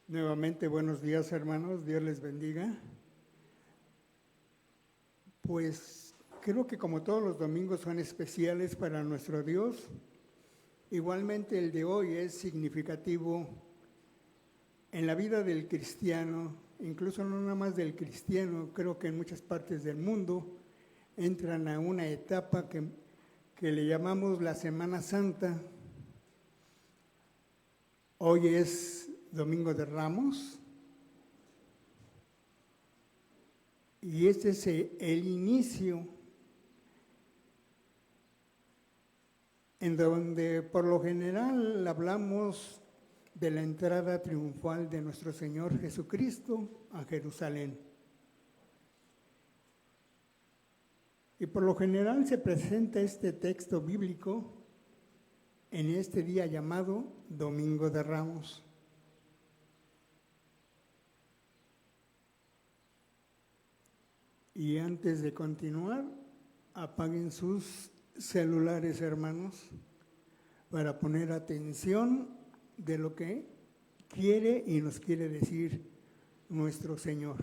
Nuevamente, buenos días, hermanos. Dios les bendiga. Pues creo que como todos los domingos son especiales para nuestro Dios, igualmente el de hoy es significativo en la vida del cristiano, incluso no nada más del cristiano, creo que en muchas partes del mundo entran a una etapa que le llamamos la Semana Santa. Hoy es Domingo de Ramos y este es el inicio en donde por lo general hablamos de la entrada triunfal de nuestro Señor Jesucristo a Jerusalén. Y por lo general se presenta este texto bíblico en este día llamado Domingo de Ramos. Y antes de continuar, apaguen sus celulares, hermanos, para poner atención de lo que quiere y nos quiere decir nuestro Señor.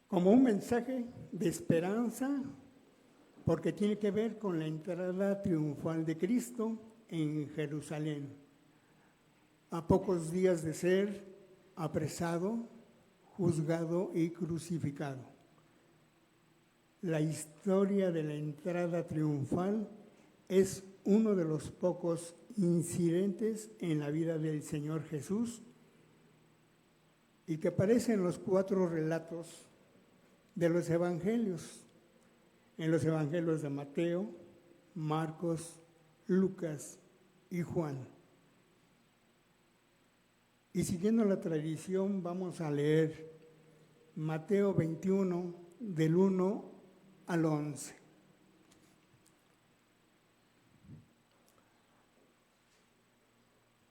Como un mensaje de esperanza, porque tiene que ver con la entrada triunfal de Cristo en Jerusalén. A pocos días de ser apresado, juzgado y crucificado. La historia de la entrada triunfal es uno de los pocos incidentes en la vida del Señor Jesús y que aparece en los 4 relatos de los evangelios, en los evangelios de Mateo, Marcos, Lucas y Juan. Y siguiendo la tradición vamos a leer Mateo 21 del 1 al 11.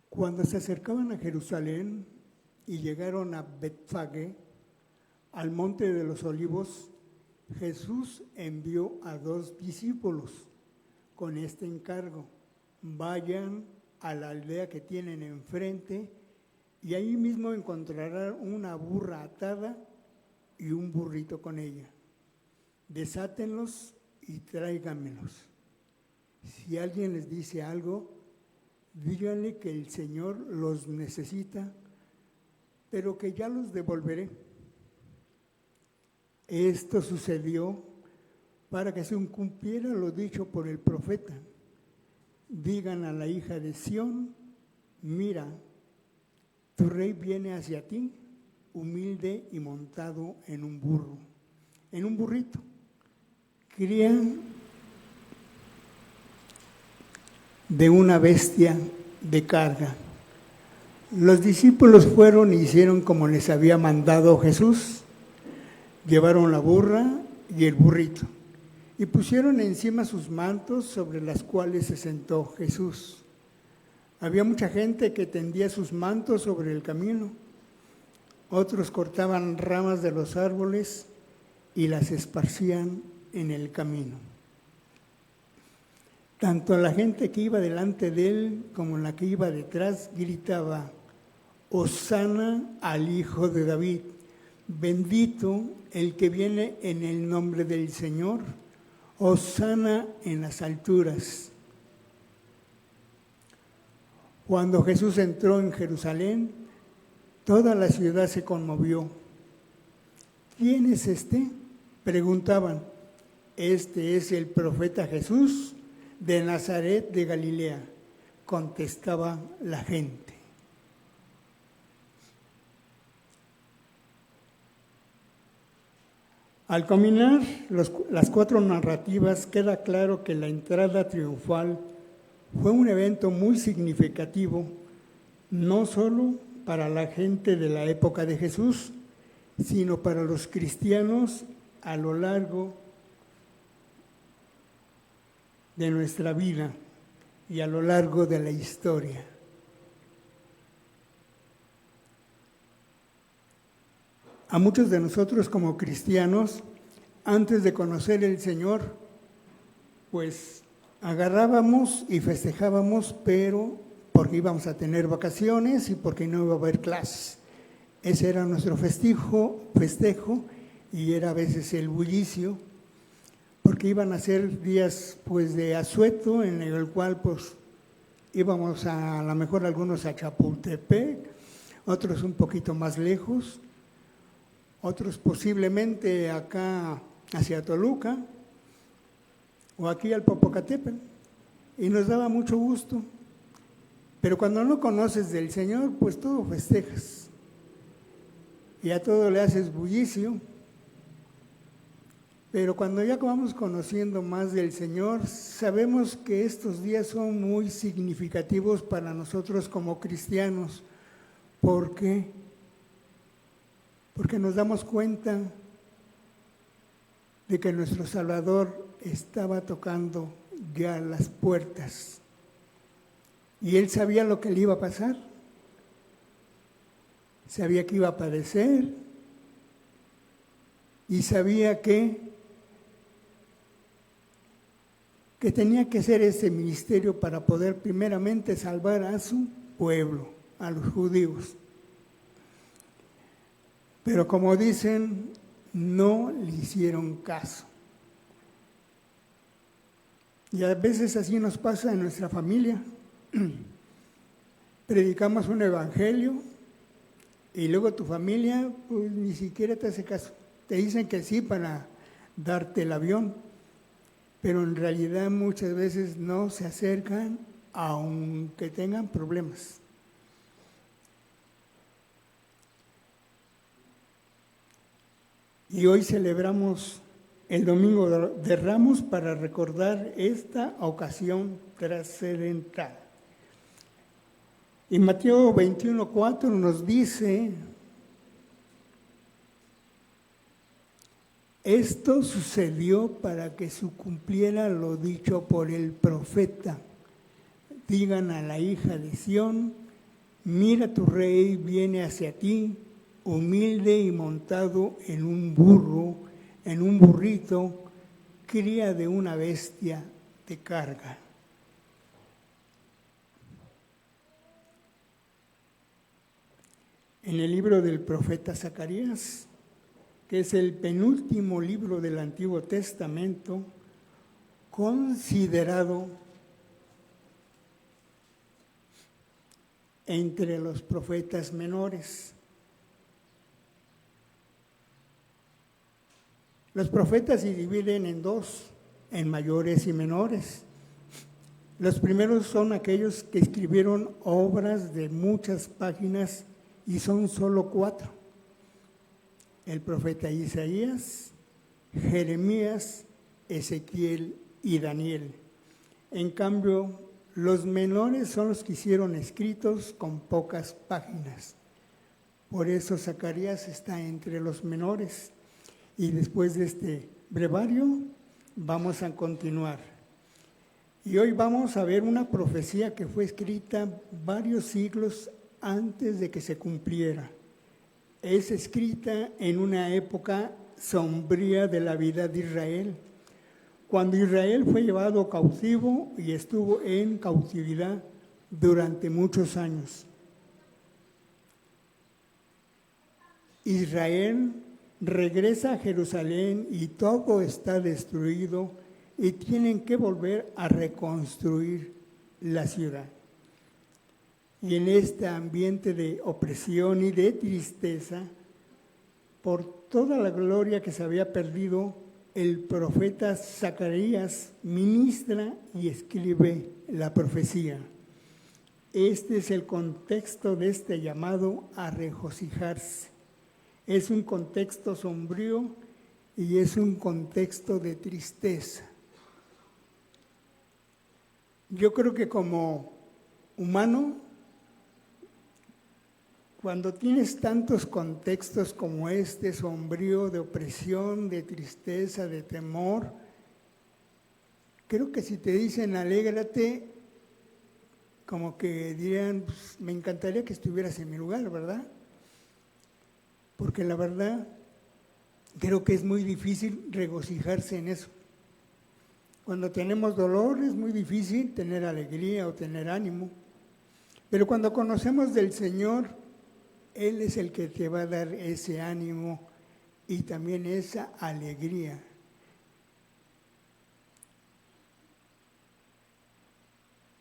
Cuando se acercaban a Jerusalén y llegaron a Betfagé, al monte de los olivos, Jesús envió a 2 discípulos con este encargo: vayan a la aldea que tienen enfrente y ahí mismo encontrarán una burra atada y un burrito con ella. Desátenlos y tráiganmelos. Si alguien les dice algo, díganle que el Señor los necesita, pero que ya los devolveré. Esto sucedió para que se cumpliera lo dicho por el profeta. Digan a la hija de Sión: mira, tu rey viene hacia ti, humilde y montado en un burro, en un burrito. Cría de una bestia de carga. Los discípulos fueron y hicieron como les había mandado Jesús. Llevaron la burra y el burrito y pusieron encima sus mantos sobre las cuales se sentó Jesús. Había mucha gente que tendía sus mantos sobre el camino. Otros cortaban ramas de los árboles y las esparcían en el camino. Tanto la gente que iba delante de él como la que iba detrás gritaba: Hosana al Hijo de David, bendito el que viene en el nombre del Señor, Hosana en las alturas. Cuando Jesús entró en Jerusalén, toda la ciudad se conmovió. ¿Quién es este?, preguntaban. Este es el profeta Jesús de Nazaret de Galilea, contestaba la gente. Al combinar las 4 narrativas, queda claro que la entrada triunfal fue un evento muy significativo, no solo para la gente de la época de Jesús, sino para los cristianos a lo largo de nuestra vida y a lo largo de la historia. A muchos de nosotros como cristianos, antes de conocer el Señor, pues agarrábamos y festejábamos, pero porque íbamos a tener vacaciones y porque no iba a haber clases. Ese era nuestro festejo, y era a veces el bullicio, porque iban a ser días pues de asueto, en el cual pues íbamos a lo mejor algunos a Chapultepec, otros un poquito más lejos, otros posiblemente acá hacia Toluca o aquí al Popocatépetl, y nos daba mucho gusto. Pero cuando no conoces del Señor, pues todo festejas y a todo le haces bullicio. Pero cuando ya vamos conociendo más del Señor, sabemos que estos días son muy significativos para nosotros como cristianos. ¿Por qué? Porque nos damos cuenta de que nuestro Salvador estaba tocando ya las puertas. Y Él sabía lo que le iba a pasar. Sabía que iba a padecer. Y sabía que tenía que hacer ese ministerio para poder primeramente salvar a su pueblo, a los judíos. Pero como dicen, no le hicieron caso. Y a veces así nos pasa en nuestra familia. Predicamos un evangelio y luego tu familia pues ni siquiera te hace caso. Te dicen que sí para darte el avión, pero en realidad muchas veces no se acercan aunque tengan problemas. Y hoy celebramos el Domingo de Ramos para recordar esta ocasión trascendental. Y Mateo 21:4 nos dice: esto sucedió para que se cumpliera lo dicho por el profeta. Digan a la hija de Sión: mira, tu rey viene hacia ti, humilde y montado en un burro, en un burrito, cría de una bestia de carga. En el libro del profeta Zacarías, que es el penúltimo libro del Antiguo Testamento, considerado entre los profetas menores. Los profetas se dividen en dos, en mayores y menores. Los primeros son aquellos que escribieron obras de muchas páginas y son solo 4. El profeta Isaías, Jeremías, Ezequiel y Daniel. En cambio, los menores son los que hicieron escritos con pocas páginas. Por eso Zacarías está entre los menores. Y después de este brevario vamos a continuar. Y hoy vamos a ver una profecía que fue escrita varios siglos antes de que se cumpliera. Es escrita en una época sombría de la vida de Israel, cuando Israel fue llevado cautivo y estuvo en cautividad durante muchos años. Israel regresa a Jerusalén y todo está destruido y tienen que volver a reconstruir la ciudad. Y en este ambiente de opresión y de tristeza, por toda la gloria que se había perdido, el profeta Zacarías ministra y escribe la profecía. Este es el contexto de este llamado a regocijarse. Es un contexto sombrío y es un contexto de tristeza. Yo creo que como humano, cuando tienes tantos contextos como este, sombrío, de opresión, de tristeza, de temor, creo que si te dicen alégrate, como que dirían, pues, me encantaría que estuvieras en mi lugar, ¿verdad? Porque la verdad, creo que es muy difícil regocijarse en eso. Cuando tenemos dolor es muy difícil tener alegría o tener ánimo. Pero cuando conocemos del Señor, Él es el que te va a dar ese ánimo y también esa alegría.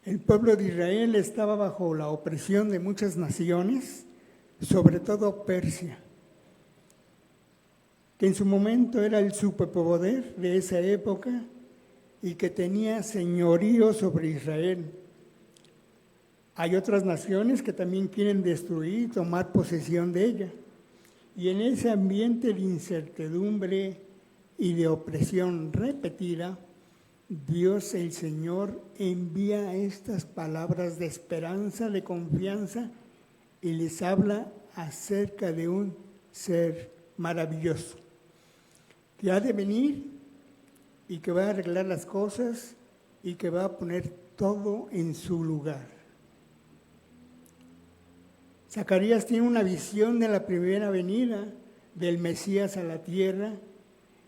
El pueblo de Israel estaba bajo la opresión de muchas naciones, sobre todo Persia, que en su momento era el superpoder de esa época y que tenía señorío sobre Israel. Hay otras naciones que también quieren destruir y tomar posesión de ella. Y en ese ambiente de incertidumbre y de opresión repetida, Dios el Señor envía estas palabras de esperanza, de confianza, y les habla acerca de un ser maravilloso, que ha de venir y que va a arreglar las cosas y que va a poner todo en su lugar. Zacarías tiene una visión de la primera venida del Mesías a la tierra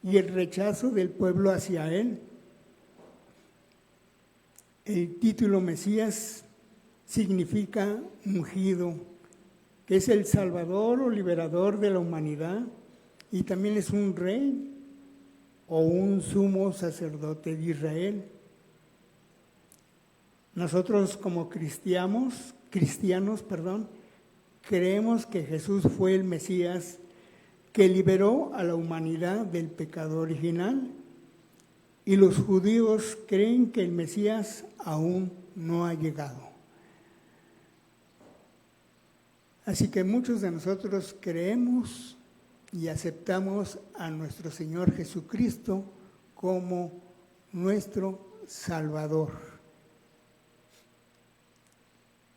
y el rechazo del pueblo hacia él. El título Mesías significa ungido, que es el Salvador o liberador de la humanidad, y también es un rey o un sumo sacerdote de Israel. Nosotros como cristianos, creemos que Jesús fue el Mesías que liberó a la humanidad del pecado original. Y los judíos creen que el Mesías aún no ha llegado. Así que muchos de nosotros creemos y aceptamos a nuestro Señor Jesucristo como nuestro Salvador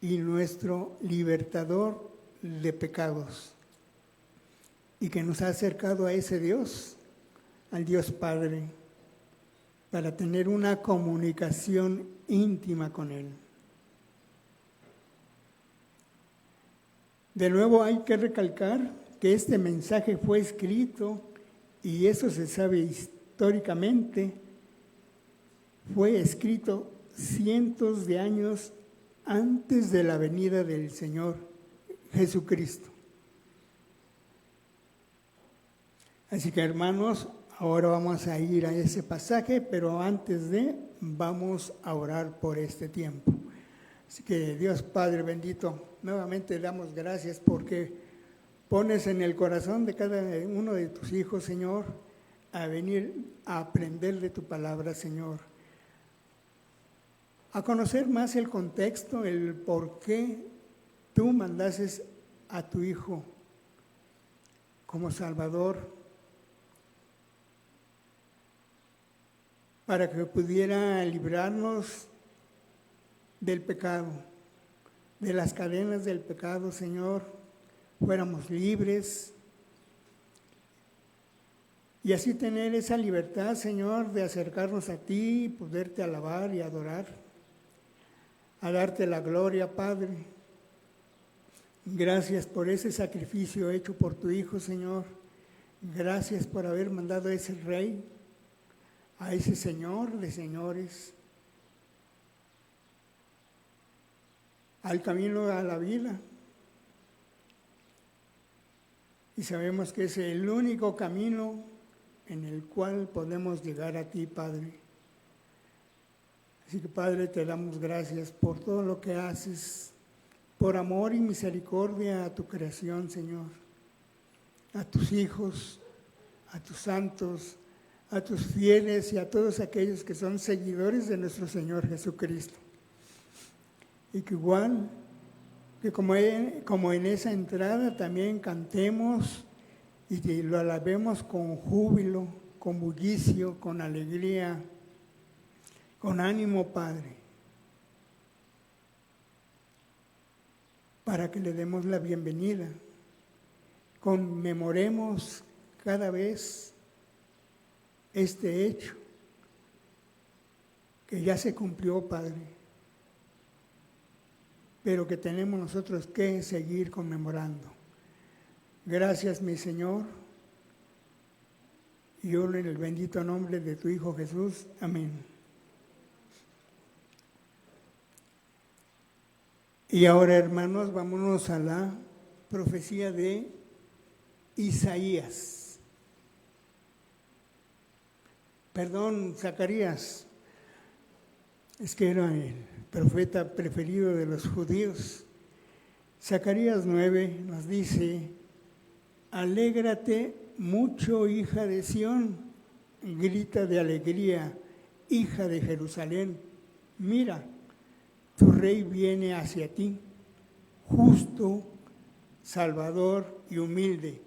y nuestro libertador de pecados, y que nos ha acercado a ese Dios, al Dios Padre, para tener una comunicación íntima con Él. De nuevo hay que recalcar que este mensaje fue escrito, y eso se sabe históricamente, fue escrito cientos de años antes de la venida del Señor Jesucristo. Así que, hermanos, ahora vamos a ir a ese pasaje, pero antes vamos a orar por este tiempo. Así que Dios Padre bendito, nuevamente damos gracias porque pones en el corazón de cada uno de tus hijos, Señor, a venir a aprender de tu palabra, Señor. A conocer más el contexto, el por qué tú mandases a tu Hijo como Salvador, para que pudiera librarnos del pecado, de las cadenas del pecado, Señor, fuéramos libres y así tener esa libertad, Señor, de acercarnos a ti, poderte alabar y adorar, a darte la gloria, Padre. Gracias por ese sacrificio hecho por tu Hijo, Señor. Gracias por haber mandado a ese Rey, a ese Señor de señores, al camino a la vida. Y sabemos que es el único camino en el cual podemos llegar a ti, Padre. Así que, Padre, te damos gracias por todo lo que haces, por amor y misericordia a tu creación, Señor, a tus hijos, a tus santos, a tus fieles y a todos aquellos que son seguidores de nuestro Señor Jesucristo. Y que igual, que como en esa entrada también cantemos y lo alabemos con júbilo, con bullicio, con alegría, con ánimo, Padre, para que le demos la bienvenida. Conmemoremos cada vez este hecho que ya se cumplió, Padre, pero que tenemos nosotros que seguir conmemorando. Gracias, mi Señor, y oro en el bendito nombre de tu Hijo Jesús. Amén. Y ahora, hermanos, vámonos a la profecía de Isaías. Perdón, Zacarías. Es que era el profeta preferido de los judíos. Zacarías 9 nos dice: alégrate mucho, hija de Sión, grita de alegría, hija de Jerusalén. Mira, tu rey viene hacia ti, justo, salvador y humilde.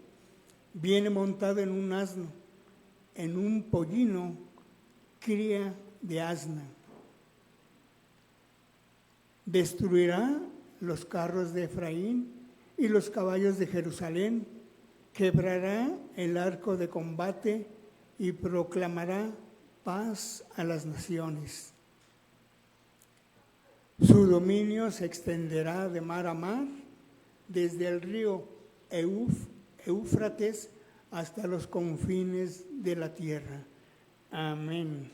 Viene montado en un asno, en un pollino, cría de asna. Destruirá los carros de Efraín y los caballos de Jerusalén, quebrará el arco de combate y proclamará paz a las naciones. Su dominio se extenderá de mar a mar, desde el río Éufrates hasta los confines de la tierra. Amén.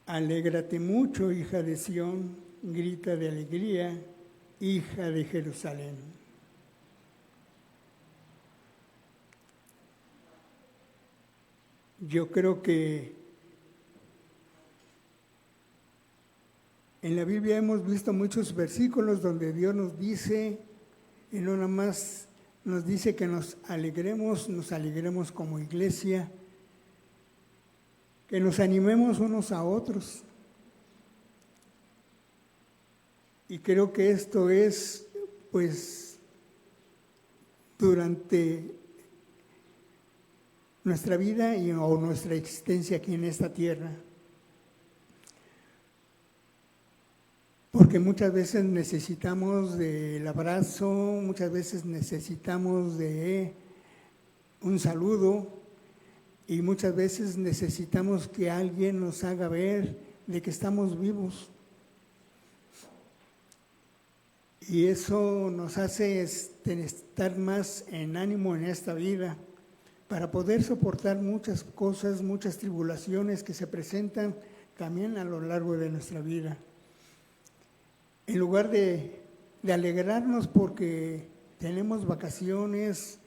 Alégrate mucho, hija de Sión, grita de alegría, hija de Jerusalén. Yo creo que en la Biblia hemos visto muchos versículos donde Dios nos dice, y no nada más nos dice que nos alegremos como iglesia, que nos animemos unos a otros. Y creo que esto es, pues, durante nuestra vida o nuestra existencia aquí en esta tierra. Porque muchas veces necesitamos del abrazo, muchas veces necesitamos de un saludo, y muchas veces necesitamos que alguien nos haga ver de que estamos vivos. Y eso nos hace estar más en ánimo en esta vida, para poder soportar muchas cosas, muchas tribulaciones que se presentan también a lo largo de nuestra vida. En lugar de alegrarnos porque tenemos vacaciones,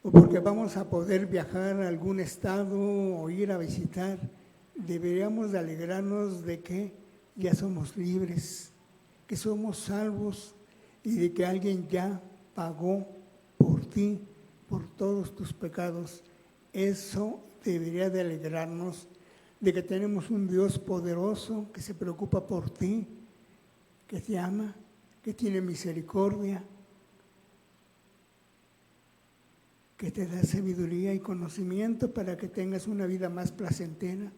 o porque vamos a poder viajar a algún estado o ir a visitar, deberíamos de alegrarnos de que ya somos libres, que somos salvos y de que alguien ya pagó por ti, por todos tus pecados. Eso debería de alegrarnos, de que tenemos un Dios poderoso que se preocupa por ti, que te ama, que tiene misericordia, que te da sabiduría y conocimiento para que tengas una vida más placentera,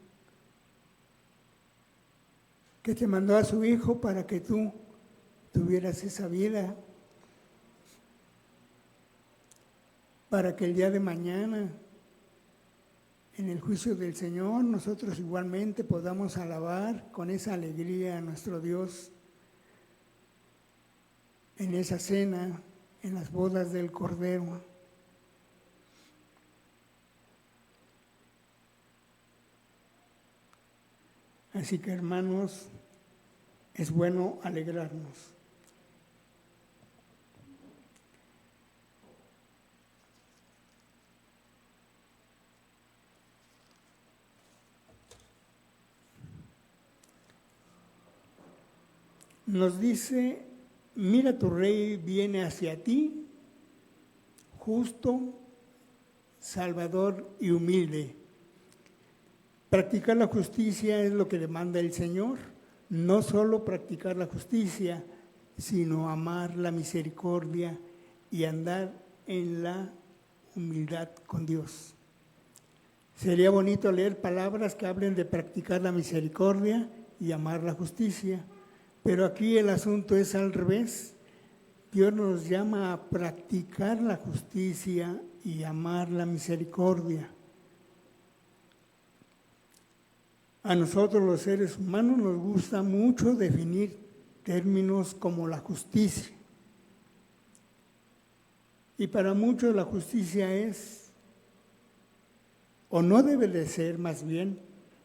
que te mandó a su Hijo para que tú tuvieras esa vida, para que el día de mañana, en el juicio del Señor, nosotros igualmente podamos alabar con esa alegría a nuestro Dios en esa cena, en las bodas del Cordero. Así que, hermanos, es bueno alegrarnos. Nos dice: mira, tu rey viene hacia ti, justo, salvador y humilde. Practicar la justicia es lo que demanda el Señor. No solo practicar la justicia, sino amar la misericordia y andar en la humildad con Dios. Sería bonito leer palabras que hablen de practicar la misericordia y amar la justicia, pero aquí el asunto es al revés. Dios nos llama a practicar la justicia y amar la misericordia. A nosotros los seres humanos nos gusta mucho definir términos como la justicia. Y para muchos la justicia es, o no debe de ser más bien,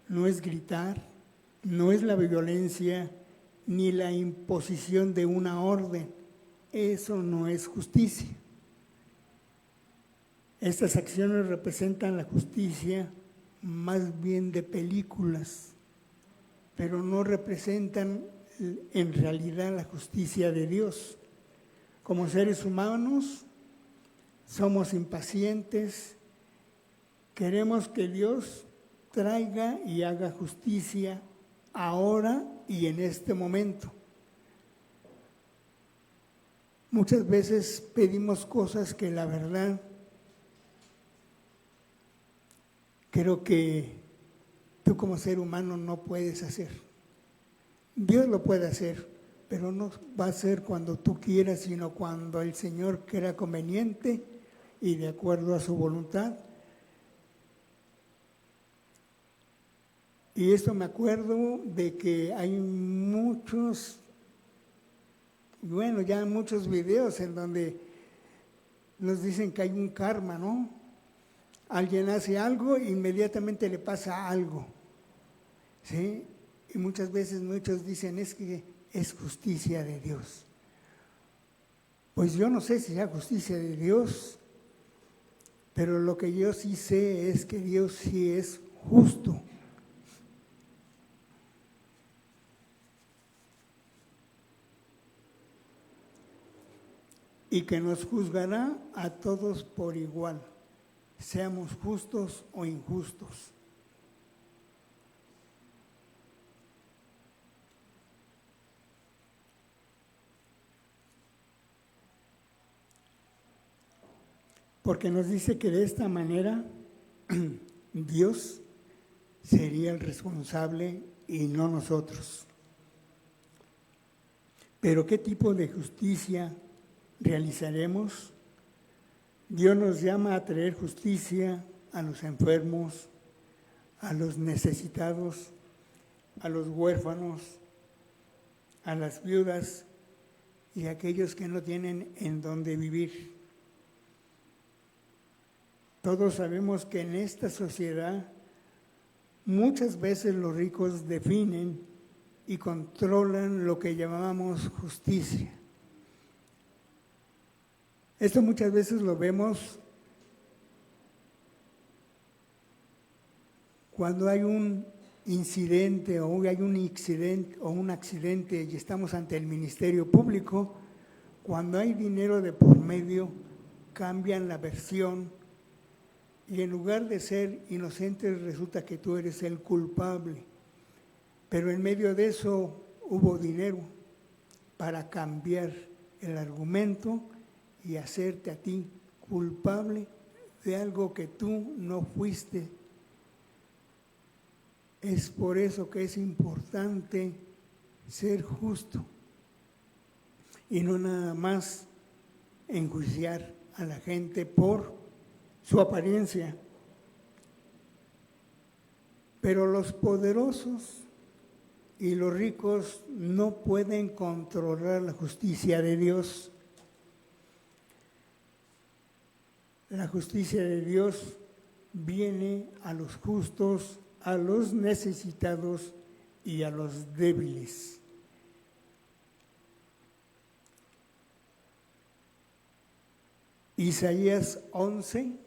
no es gritar, no es la violencia, ni la imposición de una orden. Eso no es justicia. Estas acciones representan la justicia más bien de películas, pero no representan en realidad la justicia de Dios. Como seres humanos somos impacientes, queremos que Dios traiga y haga justicia ahora y en este momento. Muchas veces pedimos cosas que la verdad creo que tú como ser humano no puedes hacer. Dios lo puede hacer, pero no va a ser cuando tú quieras, sino cuando el Señor crea conveniente y de acuerdo a su voluntad. Y esto me acuerdo de que hay muchos videos en donde nos dicen que hay un karma, ¿no? Alguien hace algo e inmediatamente le pasa algo, ¿sí? Y muchas veces muchos dicen, es que es justicia de Dios. Pues yo no sé si sea justicia de Dios, pero lo que yo sí sé es que Dios sí es justo. Y que nos juzgará a todos por igual, seamos justos o injustos. Porque nos dice que de esta manera Dios sería el responsable y no nosotros. Pero ¿qué tipo de justicia realizaremos? Dios nos llama a traer justicia a los enfermos, a los necesitados, a los huérfanos, a las viudas y a aquellos que no tienen en dónde vivir. Todos sabemos que en esta sociedad muchas veces los ricos definen y controlan lo que llamamos justicia. Esto muchas veces lo vemos cuando hay un incidente o hay un accidente y estamos ante el Ministerio Público. Cuando hay dinero de por medio, cambian la versión y en lugar de ser inocente resulta que tú eres el culpable. Pero en medio de eso hubo dinero para cambiar el argumento y hacerte a ti culpable de algo que tú no fuiste. Es por eso que es importante ser justo y no nada más enjuiciar a la gente por su apariencia. Pero los poderosos y los ricos no pueden controlar la justicia de Dios. La justicia de Dios viene a los justos, a los necesitados y a los débiles. Isaías 11,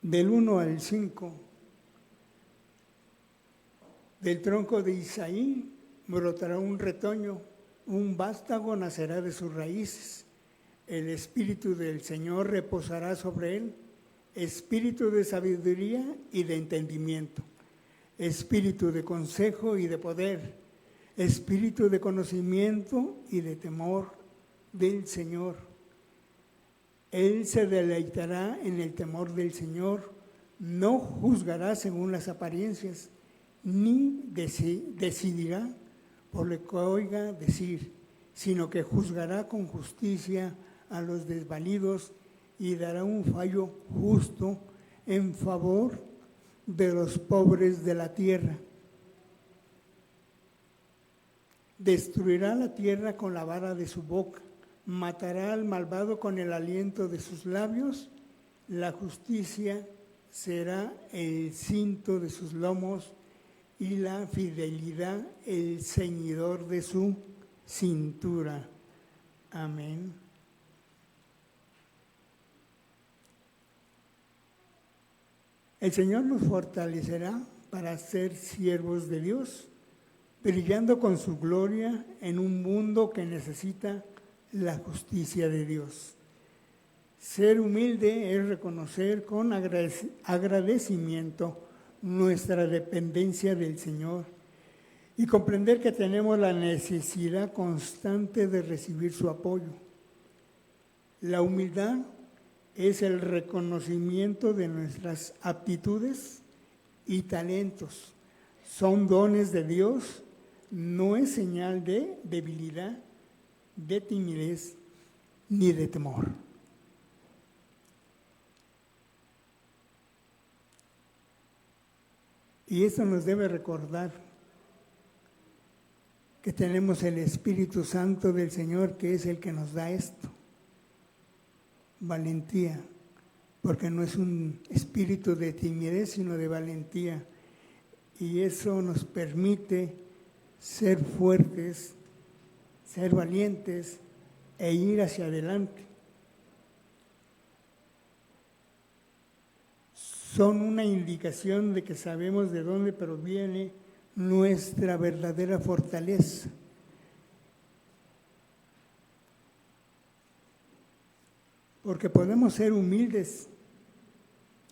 del 1 al 5. Del tronco de Isaí brotará un retoño, un vástago nacerá de sus raíces. El espíritu del Señor reposará sobre él, espíritu de sabiduría y de entendimiento, espíritu de consejo y de poder, espíritu de conocimiento y de temor del Señor. Él se deleitará en el temor del Señor, no juzgará según las apariencias, ni decidirá por lo que oiga decir, sino que juzgará con justicia a los desvalidos y dará un fallo justo en favor de los pobres de la tierra. Destruirá la tierra con la vara de su boca, matará al malvado con el aliento de sus labios, la justicia será el cinto de sus lomos y la fidelidad el ceñidor de su cintura. Amén. El Señor nos fortalecerá para ser siervos de Dios, brillando con su gloria en un mundo que necesita la justicia de Dios. Ser humilde es reconocer con agradecimiento nuestra dependencia del Señor y comprender que tenemos la necesidad constante de recibir su apoyo. La humildad es el reconocimiento de nuestras aptitudes y talentos. Son dones de Dios, no es señal de debilidad, de timidez ni de temor. Y eso nos debe recordar que tenemos el Espíritu Santo del Señor, que es el que nos da esto. Valentía, porque no es un espíritu de timidez, sino de valentía. Y eso nos permite ser fuertes, ser valientes e ir hacia adelante. Son una indicación de que sabemos de dónde proviene nuestra verdadera fortaleza. Porque podemos ser humildes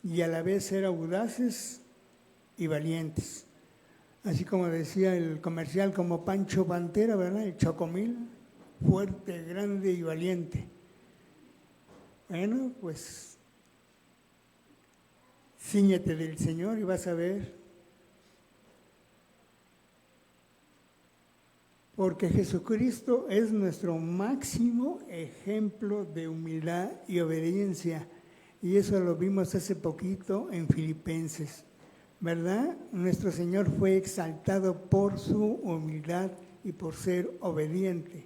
y a la vez ser audaces y valientes. Así como decía el comercial, como Pancho Pantera, ¿verdad? El Chocomil, fuerte, grande y valiente. Bueno, pues cíñete del Señor y vas a ver. Porque Jesucristo es nuestro máximo ejemplo de humildad y obediencia. Y eso lo vimos hace poquito en Filipenses, ¿verdad? Nuestro Señor fue exaltado por su humildad y por ser obediente.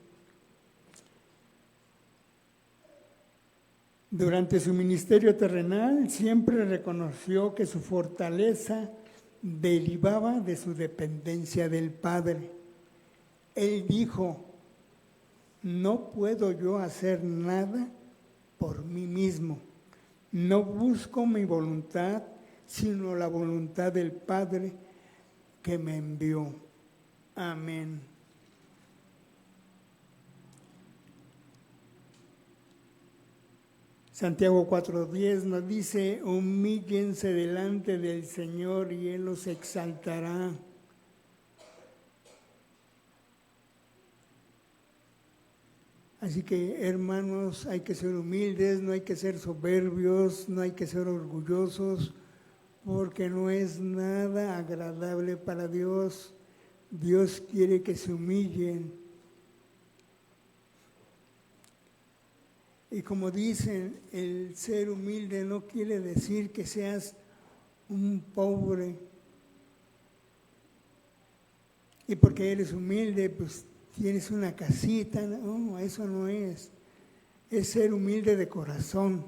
Durante su ministerio terrenal siempre reconoció que su fortaleza derivaba de su dependencia del Padre. Él dijo, no puedo yo hacer nada por mí mismo. No busco mi voluntad, sino la voluntad del Padre que me envió. Amén. Santiago 4:10 nos dice, humíllense delante del Señor y Él los exaltará. Así que, hermanos, hay que ser humildes, no hay que ser soberbios, no hay que ser orgullosos, porque no es nada agradable para Dios. Dios quiere que se humillen. Y como dicen, el ser humilde no quiere decir que seas un pobre. Y porque eres humilde, pues tienes una casita. No, eso no es. Es ser humilde de corazón,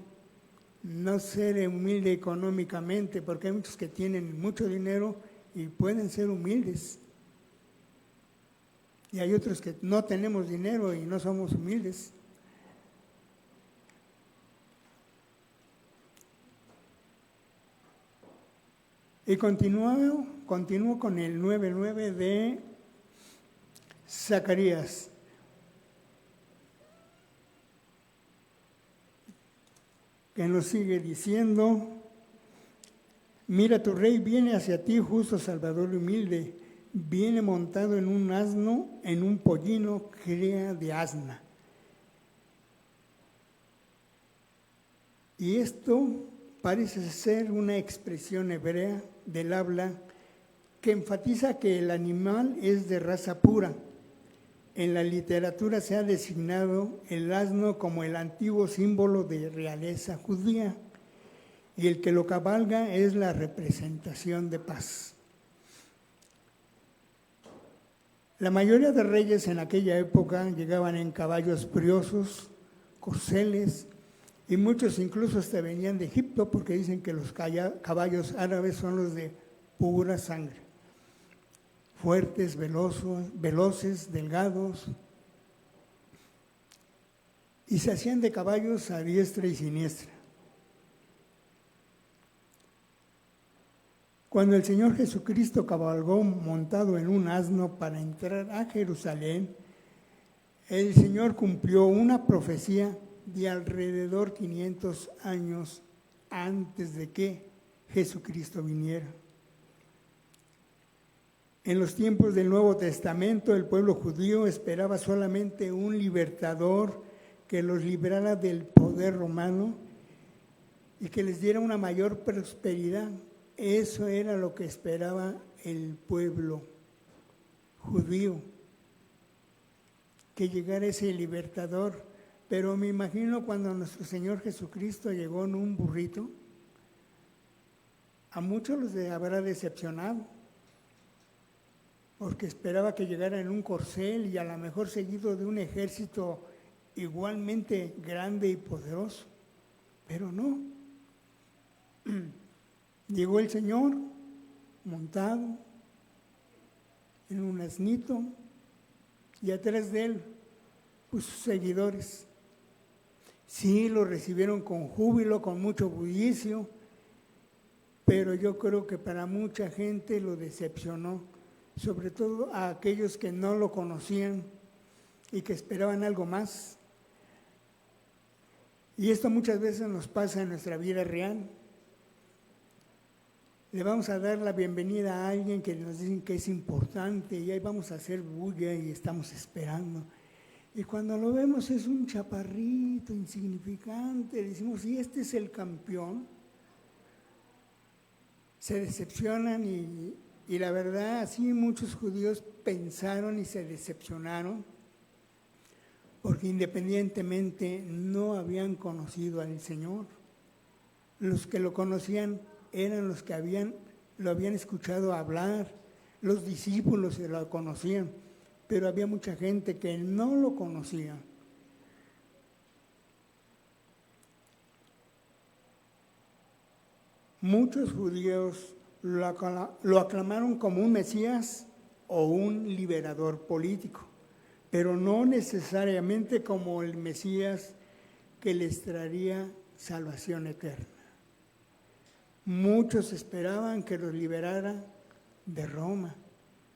no ser humilde económicamente, porque hay muchos que tienen mucho dinero y pueden ser humildes. Y hay otros que no tenemos dinero y no somos humildes. Y continúo con el 9:9 de Zacarías. Que nos sigue diciendo, mira, tu rey viene hacia ti, justo, salvador y humilde, viene montado en un asno, en un pollino, cría de asna. Y esto parece ser una expresión hebrea del habla que enfatiza que el animal es de raza pura. En la literatura se ha designado el asno como el antiguo símbolo de realeza judía y el que lo cabalga es la representación de paz. La mayoría de reyes en aquella época llegaban en caballos briosos, corceles, y muchos incluso hasta venían de Egipto porque dicen que los caballos árabes son los de pura sangre. Fuertes, veloces, delgados, y se hacían de caballos a diestra y siniestra. Cuando el Señor Jesucristo cabalgó montado en un asno para entrar a Jerusalén, el Señor cumplió una profecía de alrededor 500 años antes de que Jesucristo viniera. En los tiempos del Nuevo Testamento, el pueblo judío esperaba solamente un libertador que los librara del poder romano y que les diera una mayor prosperidad. Eso era lo que esperaba el pueblo judío, que llegara ese libertador. Pero me imagino cuando nuestro Señor Jesucristo llegó en un burrito, a muchos los habrá decepcionado, porque esperaba que llegara en un corcel y a lo mejor seguido de un ejército igualmente grande y poderoso, pero no. Llegó el Señor montado en un asnito y atrás de él sus seguidores. Sí, lo recibieron con júbilo, con mucho bullicio, pero yo creo que para mucha gente lo decepcionó, sobre todo a aquellos que no lo conocían y que esperaban algo más. Y esto muchas veces nos pasa en nuestra vida real. Le vamos a dar la bienvenida a alguien que nos dicen que es importante y ahí vamos a hacer bulla y estamos esperando. Y cuando lo vemos es un chaparrito insignificante, decimos, ¿y este es el campeón? Se decepcionan y la verdad, así muchos judíos pensaron y se decepcionaron, porque independientemente no habían conocido al Señor. Los que lo conocían eran los que lo habían escuchado hablar, los discípulos se lo conocían, pero había mucha gente que no lo conocía. Muchos judíos lo aclamaron como un Mesías o un liberador político, pero no necesariamente como el Mesías que les traería salvación eterna. Muchos esperaban que los liberara de Roma,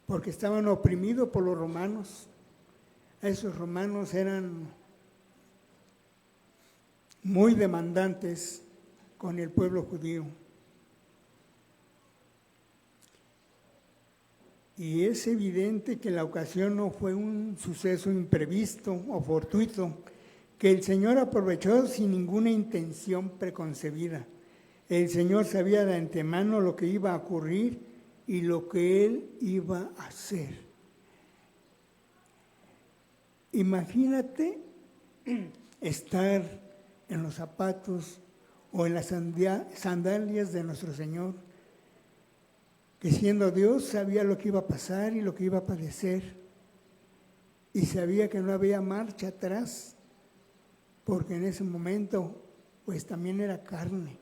porque estaban oprimidos por los romanos. Esos romanos eran muy demandantes con el pueblo judío. Y es evidente que la ocasión no fue un suceso imprevisto o fortuito, que el Señor aprovechó sin ninguna intención preconcebida. El Señor sabía de antemano lo que iba a ocurrir y lo que Él iba a hacer. Imagínate estar en los zapatos o en las sandalias de nuestro Señor, que siendo Dios sabía lo que iba a pasar y lo que iba a padecer, y sabía que no había marcha atrás, porque en ese momento pues también era carne,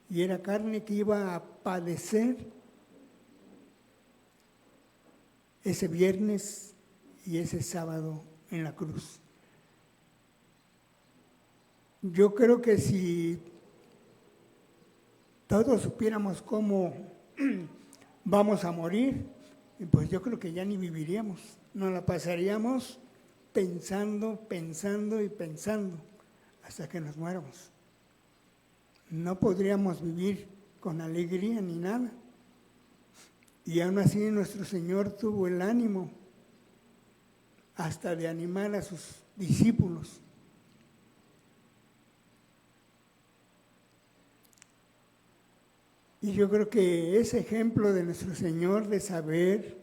y era carne que iba a padecer ese viernes y ese sábado en la cruz. Yo creo que si todos supiéramos cómo vamos a morir, pues yo creo que ya ni viviríamos, nos la pasaríamos pensando y pensando hasta que nos muéramos. No podríamos vivir con alegría ni nada. Y aún así nuestro Señor tuvo el ánimo hasta de animar a sus discípulos. Y yo creo que ese ejemplo de nuestro Señor de saber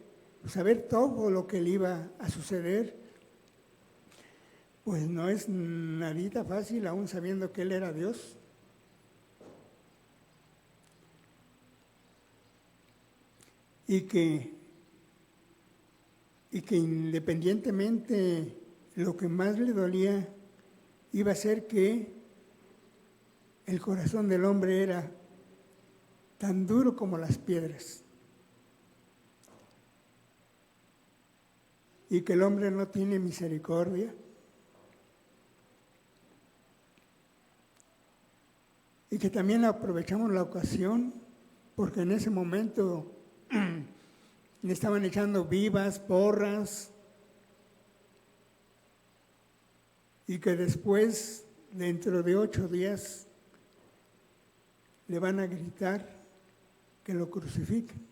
todo lo que le iba a suceder, pues no es nadita fácil, aún sabiendo que Él era Dios. Y que y que independientemente lo que más le dolía iba a ser que el corazón del hombre era tan duro como las piedras y que el hombre no tiene misericordia y que también aprovechamos la ocasión porque en ese momento le estaban echando vivas, porras, y que después, dentro de 8 días, le van a gritar que lo crucifiquen.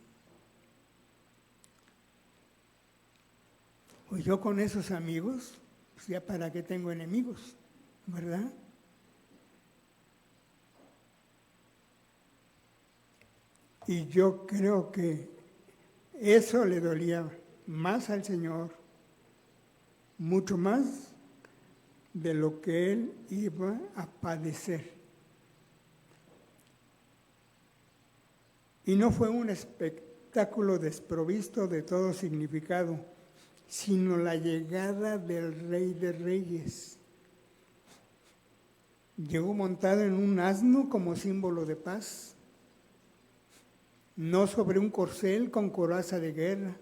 Pues yo con esos amigos, pues ya para qué tengo enemigos, ¿verdad? Y yo creo que eso le dolía más al Señor, mucho más de lo que él iba a padecer. Y no fue un espectáculo desprovisto de todo significado, sino la llegada del Rey de Reyes. Llegó montado en un asno como símbolo de paz, no sobre un corcel con coraza de guerra,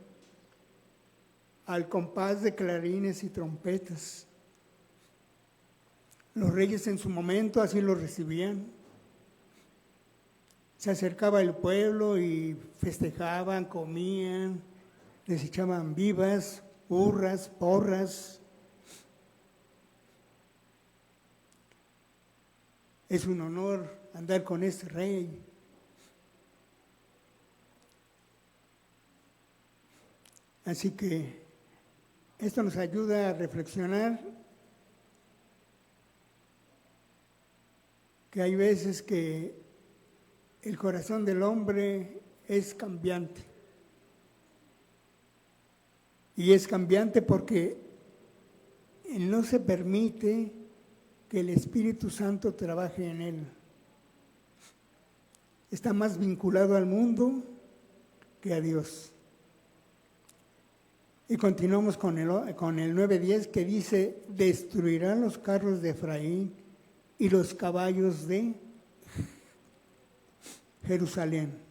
al compás de clarines y trompetas. Los reyes en su momento así lo recibían. Se acercaba el pueblo y festejaban, comían, les echaban vivas, burras, porras. Es un honor andar con este rey. Así que esto nos ayuda a reflexionar que hay veces que el corazón del hombre es cambiante. Y es cambiante porque no se permite que el Espíritu Santo trabaje en él. Está más vinculado al mundo que a Dios. Y continuamos con el 9:10 que dice, destruirá los carros de Efraín y los caballos de Jerusalén.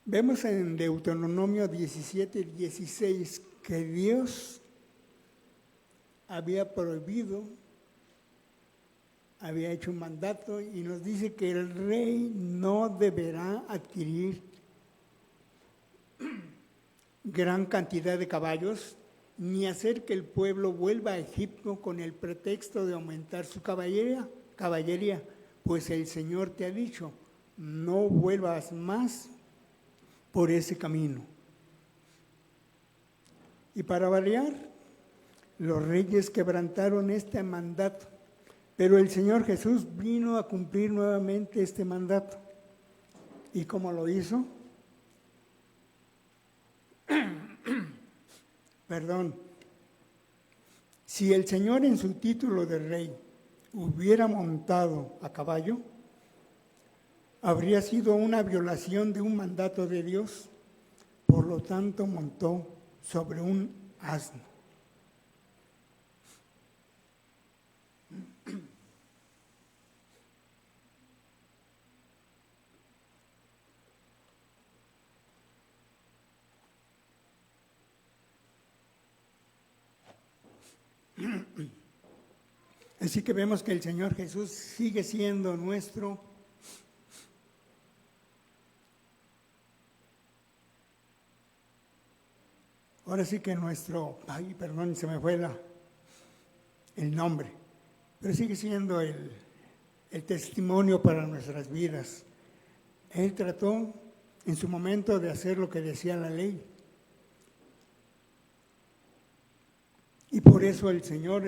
Vemos en Deuteronomio 17:16 que Dios había prohibido, había hecho un mandato y nos dice que el rey no deberá adquirir gran cantidad de caballos ni hacer que el pueblo vuelva a Egipto con el pretexto de aumentar su caballería, pues el Señor te ha dicho, no vuelvas más por ese camino. Y para variar, los reyes quebrantaron este mandato, pero el Señor Jesús vino a cumplir nuevamente este mandato. ¿Y cómo lo hizo? Perdón. Si el Señor en su título de rey hubiera montado a caballo, habría sido una violación de un mandato de Dios, por lo tanto montó sobre un asno. Así que vemos que el Señor Jesús sigue siendo nuestro ahora sí que nuestro, perdón, se me fue el nombre, pero sigue siendo el testimonio para nuestras vidas. Él trató en su momento de hacer lo que decía la ley. Y por eso el Señor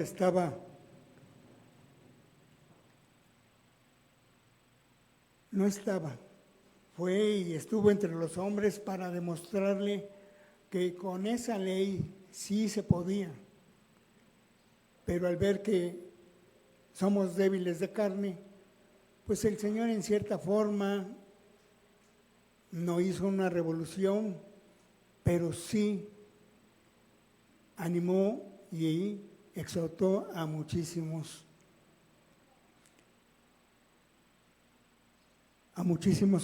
fue y estuvo entre los hombres para demostrarle que con esa ley sí se podía. pero al ver que somos débiles de carne, pues el Señor en cierta forma no hizo una revolución, pero sí animó y exhortó a muchísimos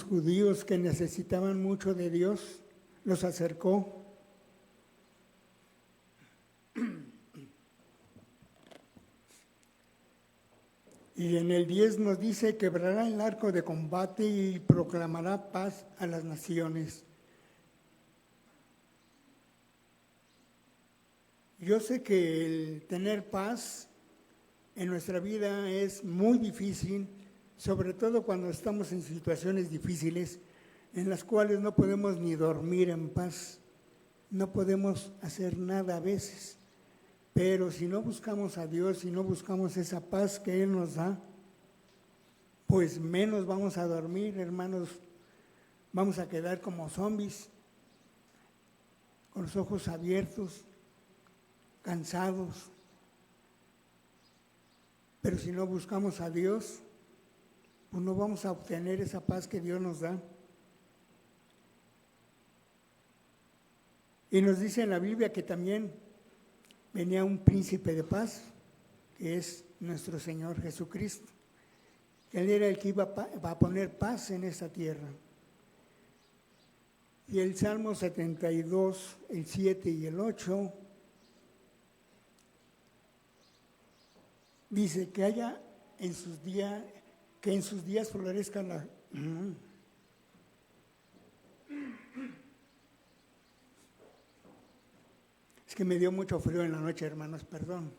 judíos que necesitaban mucho de Dios, los acercó. Y en el 10 nos dice: quebrará el arco de combate y proclamará paz a las naciones. Yo sé que el tener paz en nuestra vida es muy difícil, sobre todo cuando estamos en situaciones difíciles en las cuales no podemos ni dormir en paz, no podemos hacer nada a veces. Pero si no buscamos a Dios, si no buscamos esa paz que Él nos da, pues menos vamos a dormir, hermanos. Vamos a quedar como zombies, con los ojos abiertos, cansados. Pero si no buscamos a Dios, pues no vamos a obtener esa paz que Dios nos da. Y nos dice en la Biblia que también venía un príncipe de paz, que es nuestro Señor Jesucristo. Él era el que iba a poner paz en esta tierra. Y el Salmo 72, el 7 y el 8, dice que en sus días florezca la... Es que me dio mucho frío en la noche, hermanos, perdón.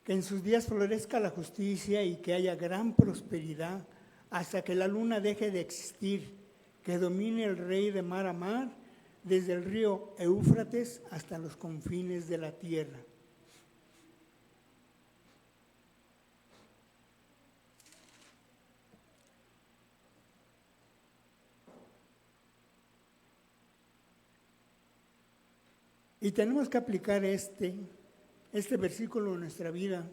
Que en sus días florezca la justicia y que haya gran prosperidad hasta que la luna deje de existir, que domine el rey de mar a mar, desde el río Éufrates hasta los confines de la tierra. Y tenemos que aplicar este versículo en nuestra vida.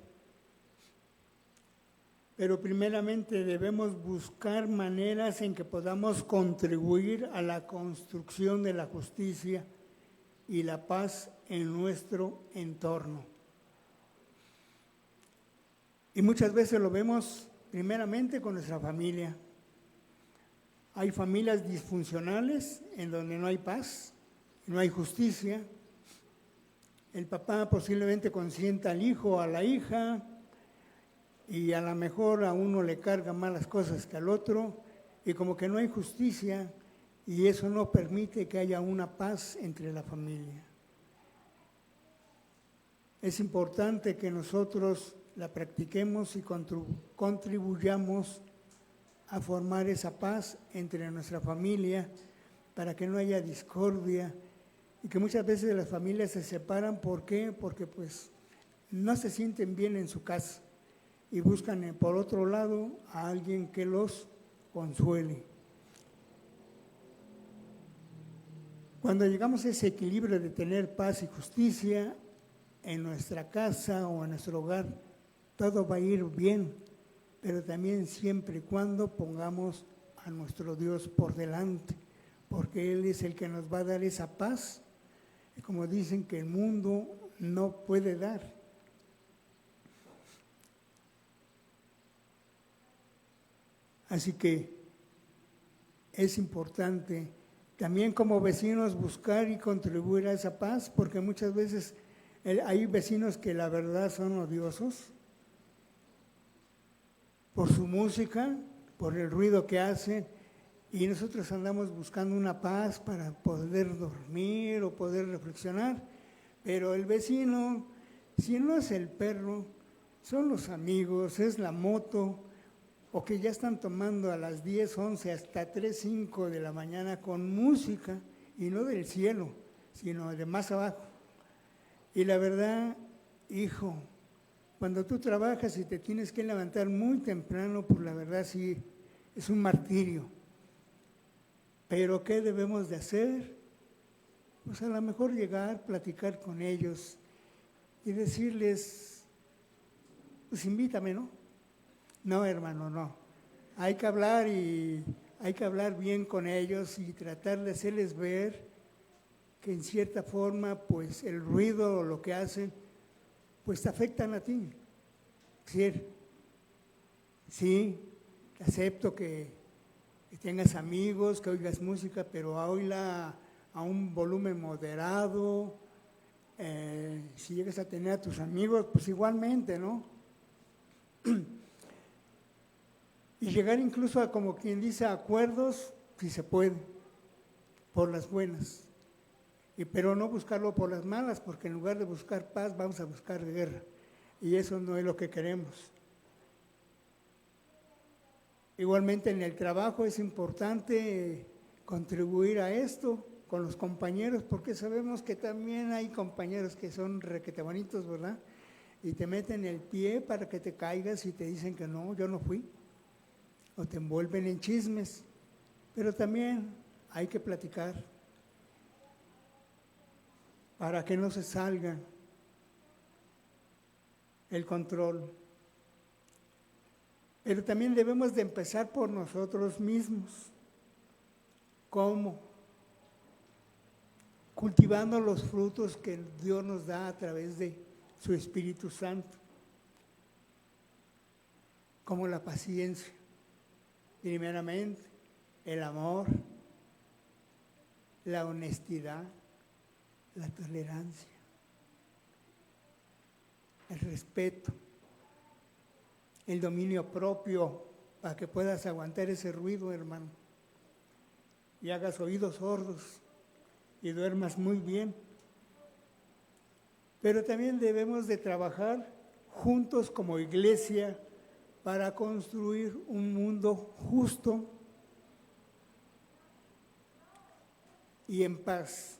Pero primeramente debemos buscar maneras en que podamos contribuir a la construcción de la justicia y la paz en nuestro entorno. Y muchas veces lo vemos primeramente con nuestra familia. Hay familias disfuncionales en donde no hay paz, no hay justicia. El papá posiblemente consienta al hijo o a la hija y a lo mejor a uno le carga más las cosas que al otro y como que no hay justicia y eso no permite que haya una paz entre la familia. Es importante que nosotros la practiquemos y contribuyamos a formar esa paz entre nuestra familia para que no haya discordia. Y que muchas veces las familias se separan, ¿por qué? Porque pues no se sienten bien en su casa y buscan por otro lado a alguien que los consuele. Cuando llegamos a ese equilibrio de tener paz y justicia en nuestra casa o en nuestro hogar, todo va a ir bien, pero también siempre y cuando pongamos a nuestro Dios por delante, porque Él es el que nos va a dar esa paz, como dicen que el mundo no puede dar. Así que es importante también como vecinos buscar y contribuir a esa paz, porque muchas veces hay vecinos que la verdad son odiosos por su música, por el ruido que hacen, y nosotros andamos buscando una paz para poder dormir o poder reflexionar, pero el vecino, si no es el perro, son los amigos, es la moto, o que ya están tomando a las 10, 11, hasta 3, 5 de la mañana con música, y no del cielo, sino de más abajo. Y la verdad, hijo, cuando tú trabajas y te tienes que levantar muy temprano, pues la verdad sí, es un martirio. Pero ¿qué debemos de hacer? Pues a lo mejor llegar, platicar con ellos y decirles, pues invítame, ¿no? No, hermano, no. Hay que hablar y hay que hablar bien con ellos y tratar de hacerles ver que en cierta forma, pues el ruido o lo que hacen, pues te afectan a ti. Es decir, sí, acepto que tengas amigos, que oigas música, pero oíla a un volumen moderado. Si llegas a tener a tus amigos, pues igualmente, ¿no? Y llegar incluso a, como quien dice, acuerdos, si se puede, por las buenas. Pero no buscarlo por las malas, porque en lugar de buscar paz, vamos a buscar guerra. Y eso no es lo que queremos. Igualmente en el trabajo es importante contribuir a esto con los compañeros, porque sabemos que también hay compañeros que son requete bonitos, ¿verdad? Y te meten el pie para que te caigas y te dicen que no, yo no fui. O te envuelven en chismes. Pero también hay que platicar para que no se salga el control. Pero también debemos de empezar por nosotros mismos. ¿Cómo? Cultivando los frutos que Dios nos da a través de su Espíritu Santo, como la paciencia, primeramente, el amor, la honestidad, la tolerancia, el respeto, el dominio propio, para que puedas aguantar ese ruido, hermano, y hagas oídos sordos y duermas muy bien. Pero también debemos de trabajar juntos como iglesia para construir un mundo justo y en paz,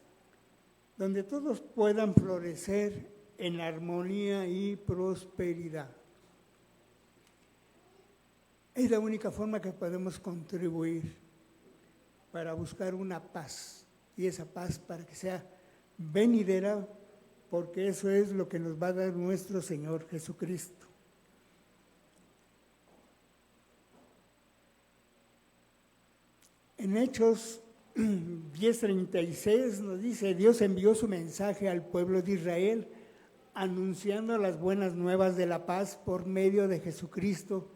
donde todos puedan florecer en armonía y prosperidad. Es la única forma que podemos contribuir para buscar una paz, y esa paz para que sea venidera, porque eso es lo que nos va a dar nuestro Señor Jesucristo. En Hechos 10:36 nos dice, Dios envió su mensaje al pueblo de Israel, anunciando las buenas nuevas de la paz por medio de Jesucristo,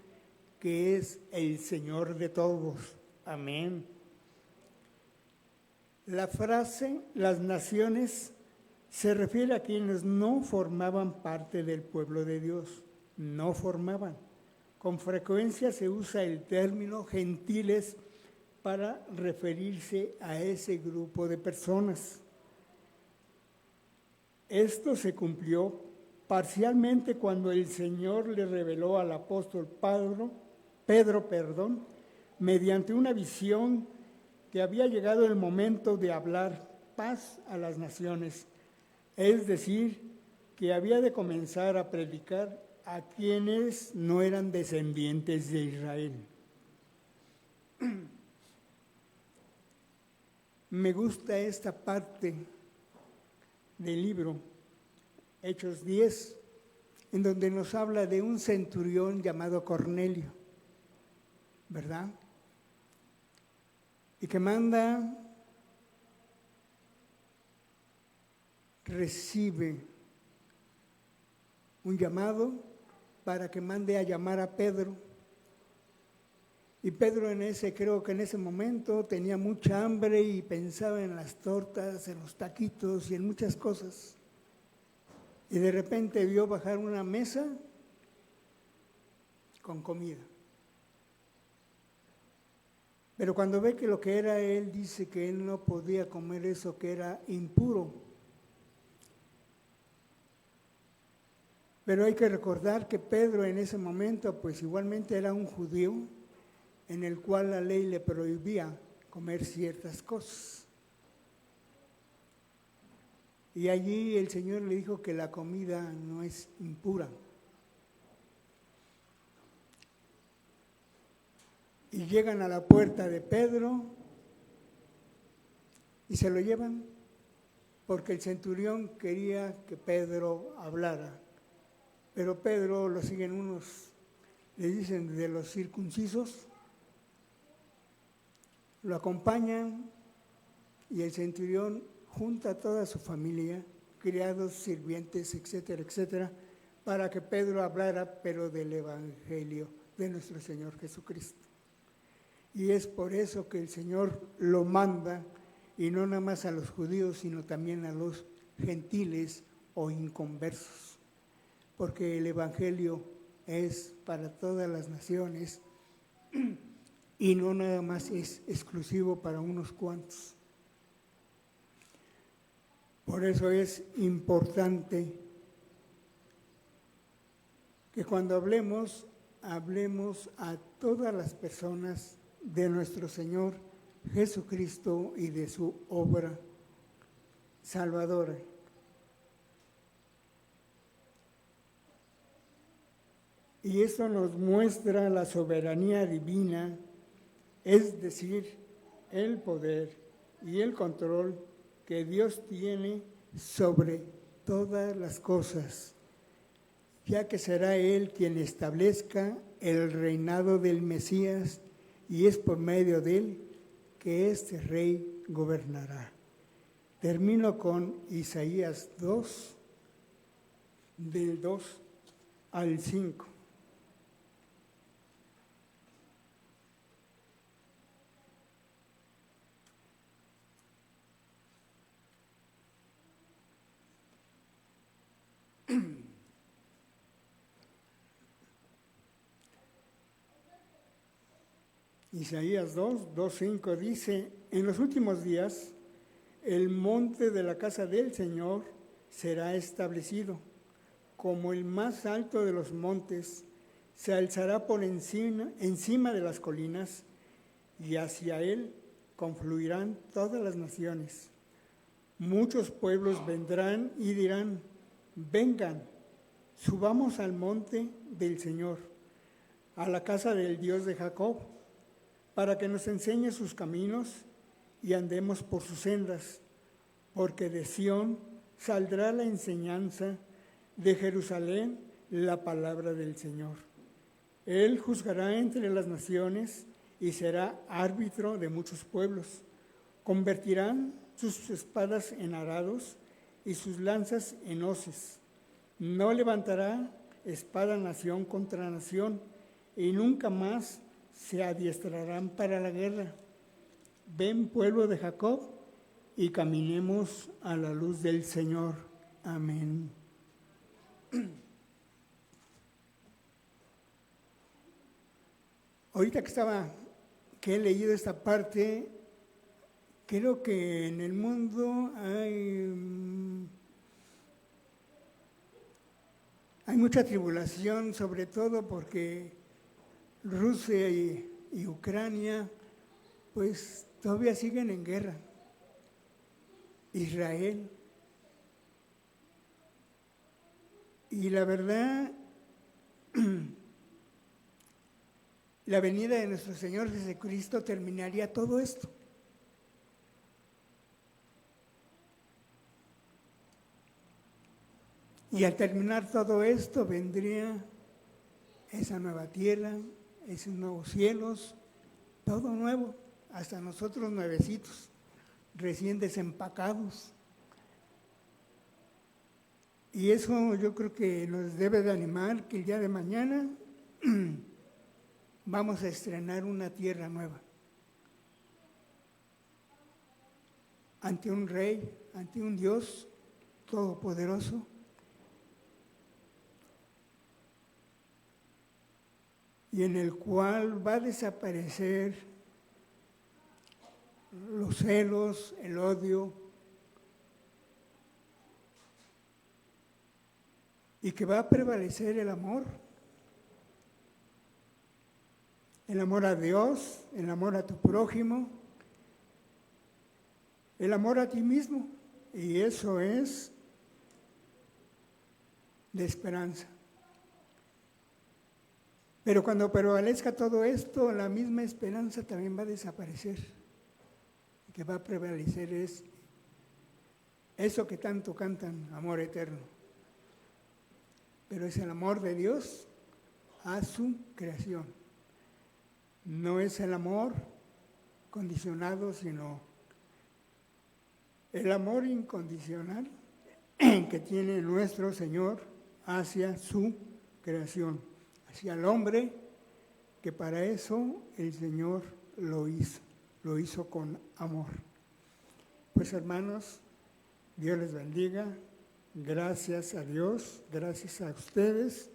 que es el Señor de todos. Amén. La frase, las naciones, se refiere a quienes no formaban parte del pueblo de Dios, no formaban. Con frecuencia se usa el término gentiles para referirse a ese grupo de personas. Esto se cumplió parcialmente cuando el Señor le reveló al apóstol Pedro, mediante una visión que había llegado el momento de hablar paz a las naciones, es decir, que había de comenzar a predicar a quienes no eran descendientes de Israel. Me gusta esta parte del libro, Hechos 10, en donde nos habla de un centurión llamado Cornelio, ¿verdad? Y que recibe un llamado para que mande a llamar a Pedro. Y Pedro creo que en ese momento tenía mucha hambre y pensaba en las tortas, en los taquitos y en muchas cosas. Y de repente vio bajar una mesa con comida. Pero cuando ve que lo que era él, dice que él no podía comer eso, que era impuro. Pero hay que recordar que Pedro en ese momento, pues igualmente era un judío, en el cual la ley le prohibía comer ciertas cosas. Y allí el Señor le dijo que la comida no es impura. Y llegan a la puerta de Pedro y se lo llevan porque el centurión quería que Pedro hablara. Pero Pedro lo siguen unos, le dicen de los circuncisos, lo acompañan y el centurión junta a toda su familia, criados, sirvientes, etcétera, etcétera, para que Pedro hablara, pero del Evangelio de nuestro Señor Jesucristo. Y es por eso que el Señor lo manda, y no nada más a los judíos, sino también a los gentiles o inconversos, porque el Evangelio es para todas las naciones y no nada más es exclusivo para unos cuantos. Por eso es importante que cuando hablemos a todas las personas de nuestro Señor Jesucristo y de su obra salvadora. Y esto nos muestra la soberanía divina, es decir, el poder y el control que Dios tiene sobre todas las cosas, ya que será Él quien establezca el reinado del Mesías, y es por medio de Él que este rey gobernará. Termino con Isaías 2, del 2 al 5. Isaías 2:5 dice: en los últimos días el monte de la casa del Señor será establecido, como el más alto de los montes, se alzará por encima de las colinas, y hacia él confluirán todas las naciones. Muchos pueblos vendrán y dirán: vengan, subamos al monte del Señor, a la casa del Dios de Jacob, para que nos enseñe sus caminos y andemos por sus sendas, porque de Sión saldrá la enseñanza, de Jerusalén la palabra del Señor. Él juzgará entre las naciones y será árbitro de muchos pueblos. Convertirán sus espadas en arados y sus lanzas en hoces. No levantará espada nación contra nación, y nunca más se adiestrarán para la guerra. Ven, pueblo de Jacob, y caminemos a la luz del Señor. Amén. Ahorita que he leído esta parte, creo que en el mundo hay mucha tribulación, sobre todo porque Rusia y Ucrania, pues todavía siguen en guerra. Israel. Y la verdad, la venida de nuestro Señor Jesucristo terminaría todo esto. Y al terminar todo esto vendría esa nueva tierra, esos nuevos cielos, todo nuevo, hasta nosotros nuevecitos, recién desempacados. Y eso yo creo que nos debe de animar, que el día de mañana vamos a estrenar una tierra nueva. Ante un rey, ante un Dios todopoderoso. Y en el cual va a desaparecer los celos, el odio, y que va a prevalecer el amor a Dios, el amor a tu prójimo, el amor a ti mismo, y eso es la esperanza. Pero cuando prevalezca todo esto, la misma esperanza también va a desaparecer. Lo que va a prevalecer es eso que tanto cantan, amor eterno. pero es el amor de Dios a su creación. No es el amor condicionado, sino el amor incondicional que tiene nuestro Señor hacia su creación, hacia el hombre, que para eso el Señor lo hizo con amor. Pues hermanos, Dios les bendiga, gracias a Dios, gracias a ustedes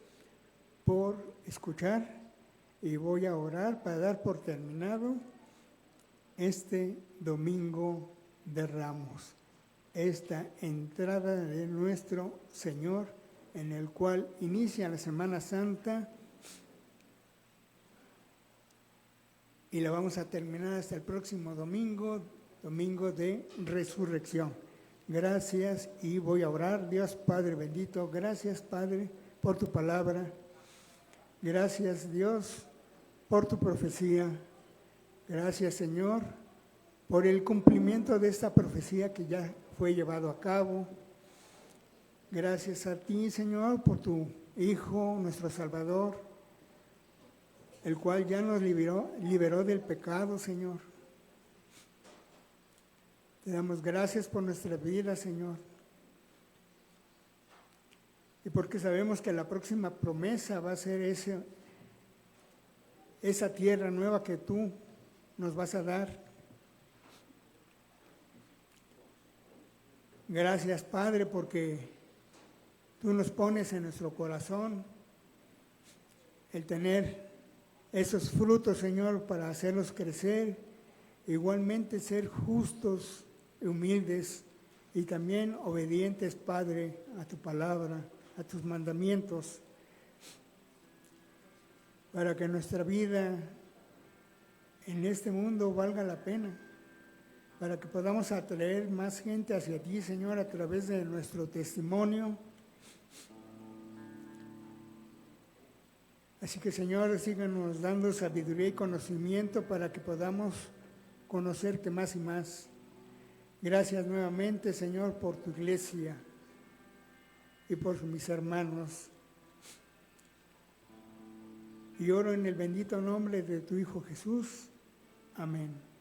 por escuchar, y voy a orar para dar por terminado este Domingo de Ramos, esta entrada de nuestro Señor, en el cual inicia la Semana Santa y la vamos a terminar hasta el próximo domingo, domingo de resurrección. Gracias, y voy a orar. Dios Padre bendito, gracias Padre por tu palabra, gracias Dios por tu profecía, gracias Señor por el cumplimiento de esta profecía que ya fue llevado a cabo. Gracias a ti, Señor, por tu Hijo, nuestro Salvador, el cual ya nos liberó del pecado, Señor. Te damos gracias por nuestra vida, Señor. Y porque sabemos que la próxima promesa va a ser esa tierra nueva que tú nos vas a dar. Gracias, Padre, porque tú nos pones en nuestro corazón el tener esos frutos, Señor, para hacerlos crecer, igualmente ser justos y humildes y también obedientes, Padre, a tu palabra, a tus mandamientos, para que nuestra vida en este mundo valga la pena, para que podamos atraer más gente hacia ti, Señor, a través de nuestro testimonio. Así que, Señor, síganos dando sabiduría y conocimiento para que podamos conocerte más y más. Gracias nuevamente, Señor, por tu iglesia y por mis hermanos. Y oro en el bendito nombre de tu Hijo Jesús. Amén.